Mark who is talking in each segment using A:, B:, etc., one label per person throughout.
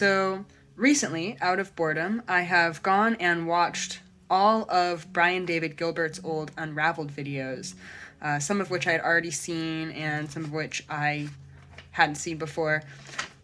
A: So recently, out of boredom, I have gone and watched all of Brian David Gilbert's old Unraveled videos, some of which I had already seen and some of which I hadn't seen before.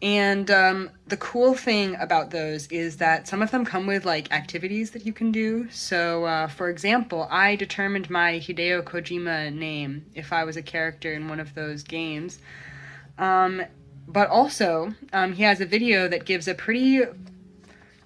A: And the cool thing about those is that some of them come with like activities that you can do. So, for example, I determined my Hideo Kojima name if I was a character in one of those games. Um, but also, he has a video that gives a pretty,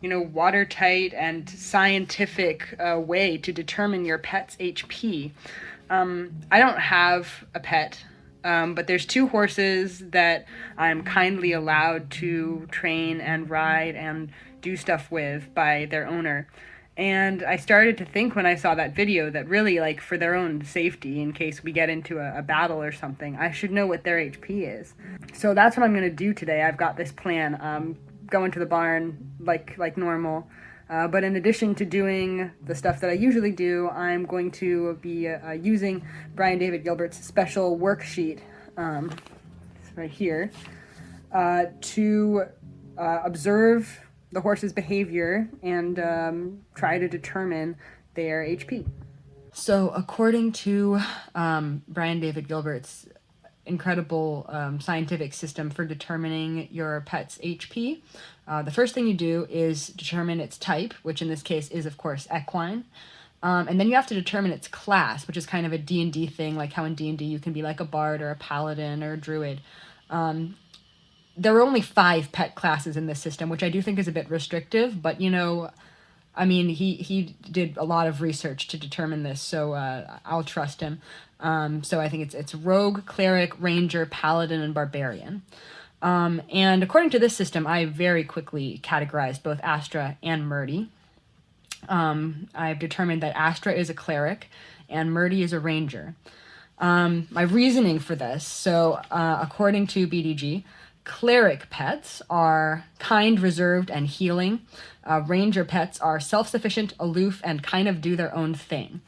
A: watertight and scientific way to determine your pet's HP. I don't have a pet, but there's two horses that I'm kindly allowed to train and ride and do stuff with by their owner. And I started to think when I saw that video that really, like, for their own safety, in case we get into a battle or something, I should know what their HP is. So that's what I'm going to do today. I've got this plan. Going to the barn like normal. But in addition to doing the stuff that I usually do, I'm going to be using Brian David Gilbert's special worksheet, right here, to observe the horse's behavior and try to determine their HP. So according to Brian David Gilbert's incredible scientific system for determining your pet's HP, the first thing you do is determine its type, which in this case is, of course, equine. And then you have to determine its class, which is kind of a D&D thing, like how in D&D you can be like a bard or a paladin or a druid. There are only 5 pet classes in this system, which I do think is a bit restrictive, but, I mean, he did a lot of research to determine this, so I'll trust him. So I think it's rogue, cleric, ranger, paladin, and barbarian. And according to this system, I very quickly categorized both Astra and Merdy. I've determined that Astra is a cleric and Merdy is a ranger. My reasoning for this, so according to BDG, cleric pets are kind, reserved, and healing. Ranger pets are self-sufficient, aloof, and kind of do their own thing.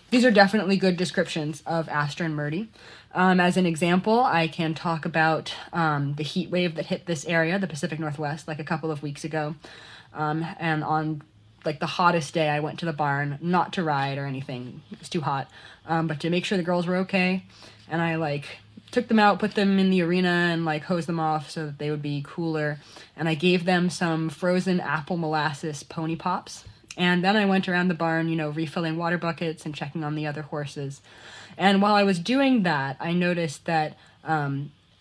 A: These are definitely good descriptions of Astra and Merdy. As an example, I can talk about the heat wave that hit this area, the Pacific Northwest, like a couple of weeks ago. And on like the hottest day, I went to the barn, not to ride or anything, it was too hot, but to make sure the girls were okay. And I took them out, put them in the arena, and hosed them off so that they would be cooler. And I gave them some frozen apple molasses pony pops. And then I went around the barn, refilling water buckets and checking on the other horses. And while I was doing that, I noticed that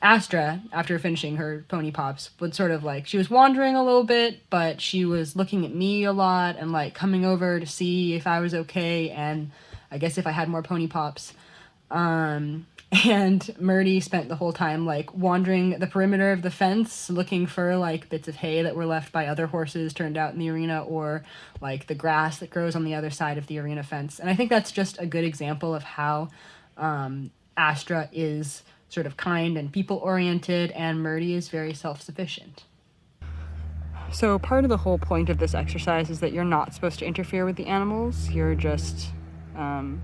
A: Astra, after finishing her pony pops, would sort of she was wandering a little bit, but she was looking at me a lot and coming over to see if I was okay and I guess if I had more pony pops. And Merdy spent the whole time wandering the perimeter of the fence looking for bits of hay that were left by other horses turned out in the arena, or the grass that grows on the other side of the arena fence. And I think that's just a good example of how Astra is sort of kind and people-oriented, and Merdy is very self-sufficient. So part of the whole point of this exercise is that you're not supposed to interfere with the animals. You're just, you're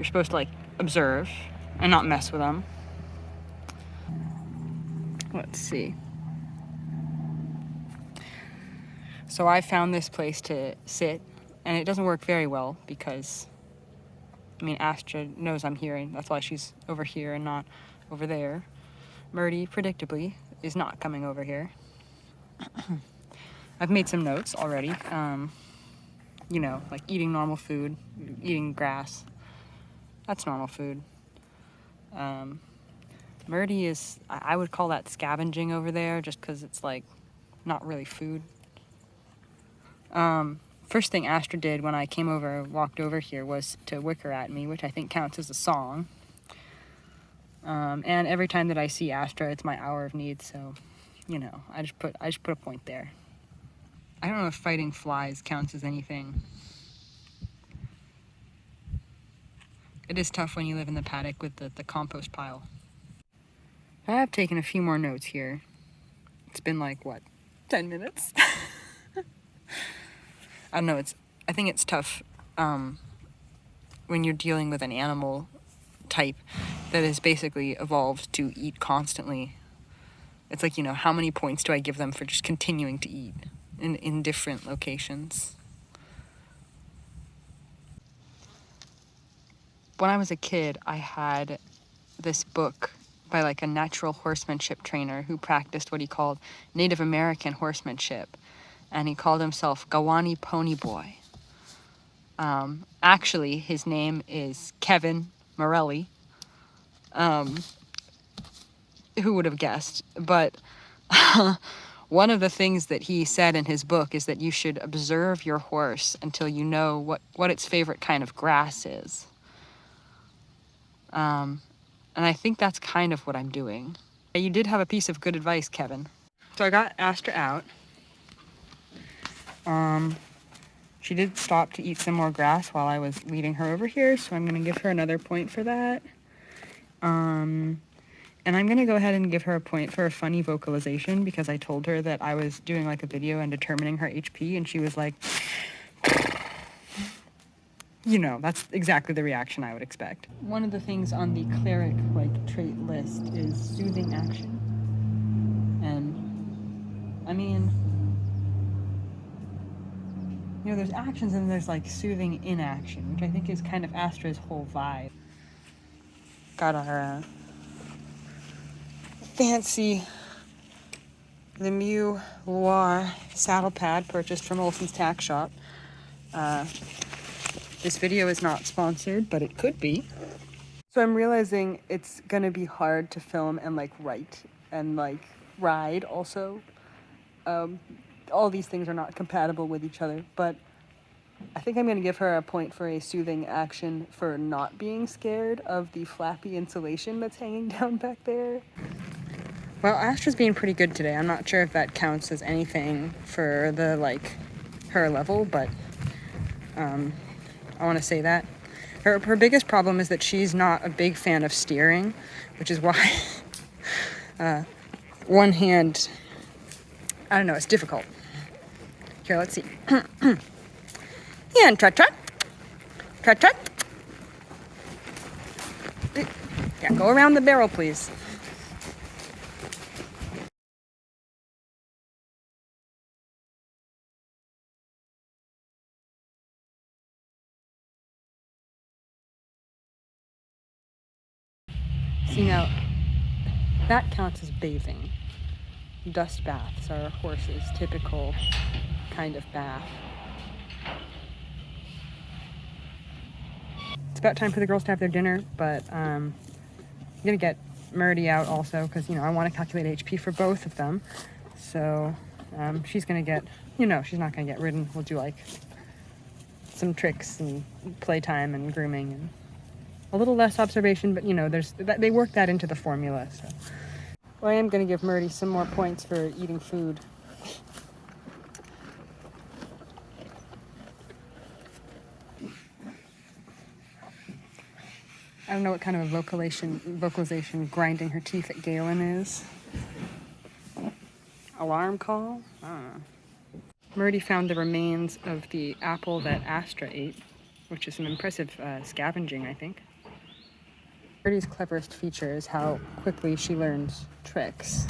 A: supposed to observe and not mess with them. Let's see. So I found this place to sit, and it doesn't work very well because, Astra knows I'm here, and that's why she's over here and not over there. Merdy, predictably, is not coming over here. I've made some notes already. Eating normal food, eating grass. That's normal food. Merdy is, I would call that scavenging over there, just because it's not really food. First thing Astra did when I walked over here, was to wicker at me, which I think counts as a song. And every time that I see Astra, it's my hour of need, so, I just put a point there. I don't know if fighting flies counts as anything. It is tough when you live in the paddock with the compost pile. I have taken a few more notes here. It's been 10 minutes? I don't know, I think it's tough when you're dealing with an animal type that has basically evolved to eat constantly. It's like, you know, how many points do I give them for just continuing to eat in different locations? When I was a kid, I had this book by like a natural horsemanship trainer who practiced what he called Native American horsemanship, and he called himself Gawani Pony Boy. Actually, his name is Kevin Morelli. Who would have guessed? But one of the things that he said in his book is that you should observe your horse until you know what its favorite kind of grass is. And I think that's kind of what I'm doing. You did have a piece of good advice, Kevin. So I got Astra out. She did stop to eat some more grass while I was leading her over here, so I'm going to give her another point for that. And I'm going to go ahead and give her a point for a funny vocalization, because I told her that I was doing like a video and determining her HP, and she was like, you know, that's exactly the reaction I would expect. One of the things on the cleric trait list is soothing action. And I mean, you know, there's actions and there's like soothing inaction, which I think is kind of Astra's whole vibe. Got our fancy Lemieux Loire saddle pad purchased from Olson's Tack Shop. This video is not sponsored, but it could be. So I'm realizing it's gonna be hard to film and like write and like ride also. All these things are not compatible with each other, but I think I'm gonna give her a point for a soothing action for not being scared of the flappy insulation that's hanging down back there. Well, Astra's being pretty good today. I'm not sure if that counts as anything for the like her level, but I want to say that. Her biggest problem is that she's not a big fan of steering, which is why one hand, I don't know, it's difficult. Here, let's see. And trot trot. Trot trot. Yeah, go around the barrel, please. See, now, that counts as bathing. Dust baths are a horse's typical kind of bath. It's about time for the girls to have their dinner, but I'm gonna get Merdy out also, because, you know, I want to calculate HP for both of them. So she's gonna get, you know, she's not gonna get ridden. We'll do like some tricks and playtime and grooming and a little less observation, but you know, they work that into the formula. So, well, I am going to give Merdy some more points for eating food. I don't know what kind of a vocalization grinding her teeth at Galen is. Alarm call? I don't know. Merdy found the remains of the apple that Astra ate, which is some impressive scavenging, I think. Merdy's cleverest feature is how quickly she learns tricks.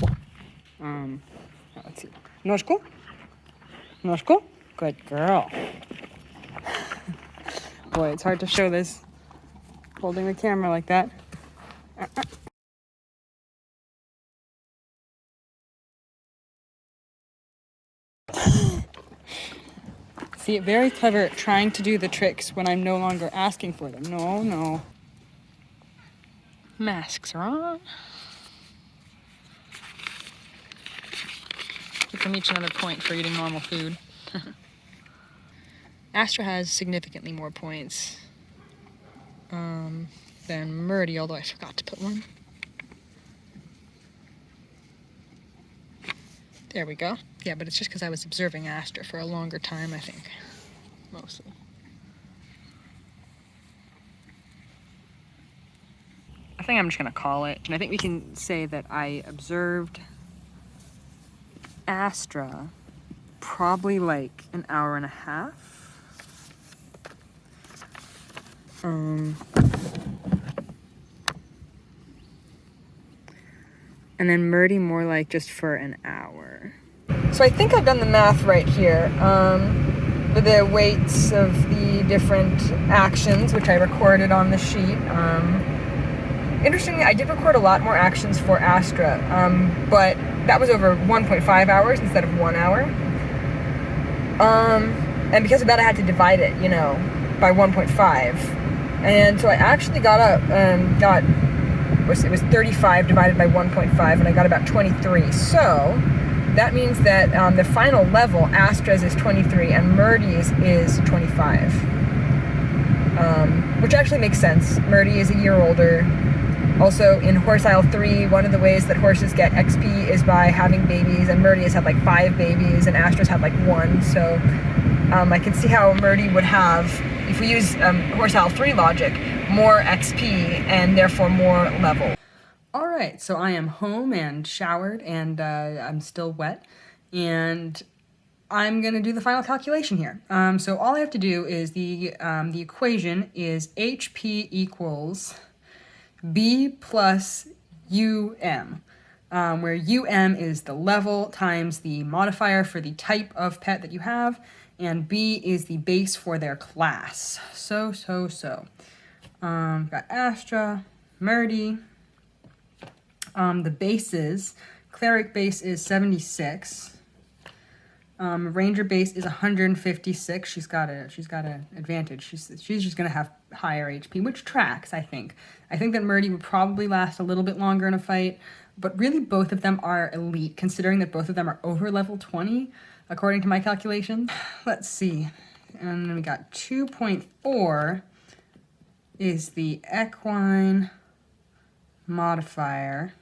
A: Let's see. Noshko? Noshko? Good girl. Boy, it's hard to show this holding the camera like that. See, very clever at trying to do the tricks when I'm no longer asking for them. No, no. Masks are on. Give them each another point for eating normal food. Astra has significantly more points than Merdy, although I forgot to put one. There we go. Yeah, but it's just because I was observing Astra for a longer time, I think. Mostly. I think I'm just going to call it. And I think we can say that I observed Astra probably like an hour and a half. and then Merdy more like just for an hour. So I think I've done the math right here. For the weights of the different actions, which I recorded on the sheet. Interestingly, I did record a lot more actions for Astra, but that was over 1.5 hours instead of 1 hour. And because of that, I had to divide it, you know, by 1.5. And so I actually got up and it was 35 divided by 1.5, and I got about 23. So that means that the final level, Astra's is 23 and Merdy's is 25. Which actually makes sense. Merdy is a year older. Also, in Horse Isle 3, one of the ways that horses get XP is by having babies, and Merdy has had like 5 babies, and Astra's had like 1, so I can see how Merdy would have, if we use Horse Isle 3 logic, more XP, and therefore more level. Alright, so I am home and showered, and I'm still wet, and I'm going to do the final calculation here. So all I have to do is the equation is HP equals B plus UM, where UM is the level times the modifier for the type of pet that you have, and B is the base for their class. So. Got Astra, Merdy. The bases, Cleric base is 76. Ranger base is 156. She's got an advantage. She's just gonna have higher HP, which tracks, I think. I think that Merdy would probably last a little bit longer in a fight, but really both of them are elite, considering that both of them are over level 20, according to my calculations. Let's see. And then we got 2.4 is the equine modifier.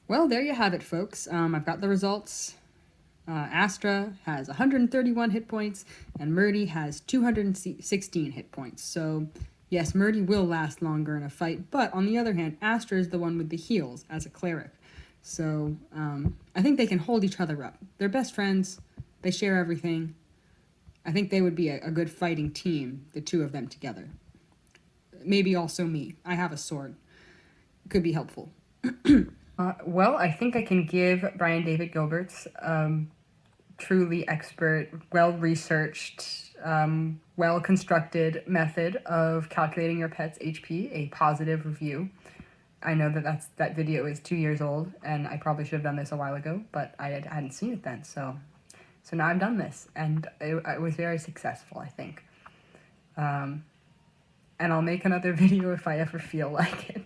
A: Well, there you have it, folks. I've got the results. Astra has 131 hit points, and Merdy has 216 hit points. So, yes, Merdy will last longer in a fight, but on the other hand, Astra is the one with the heals as a cleric. So, I think they can hold each other up. They're best friends. They share everything. I think they would be a good fighting team, the two of them together. Maybe also me. I have a sword. Could be helpful. Well, I think I can give Brian David Gilbert's truly expert, well-researched, well-constructed method of calculating your pet's HP a positive review. I know that video is 2 years old, and I probably should have done this a while ago, but I hadn't seen it then, so now I've done this, and it was very successful, I think. And I'll make another video if I ever feel like it.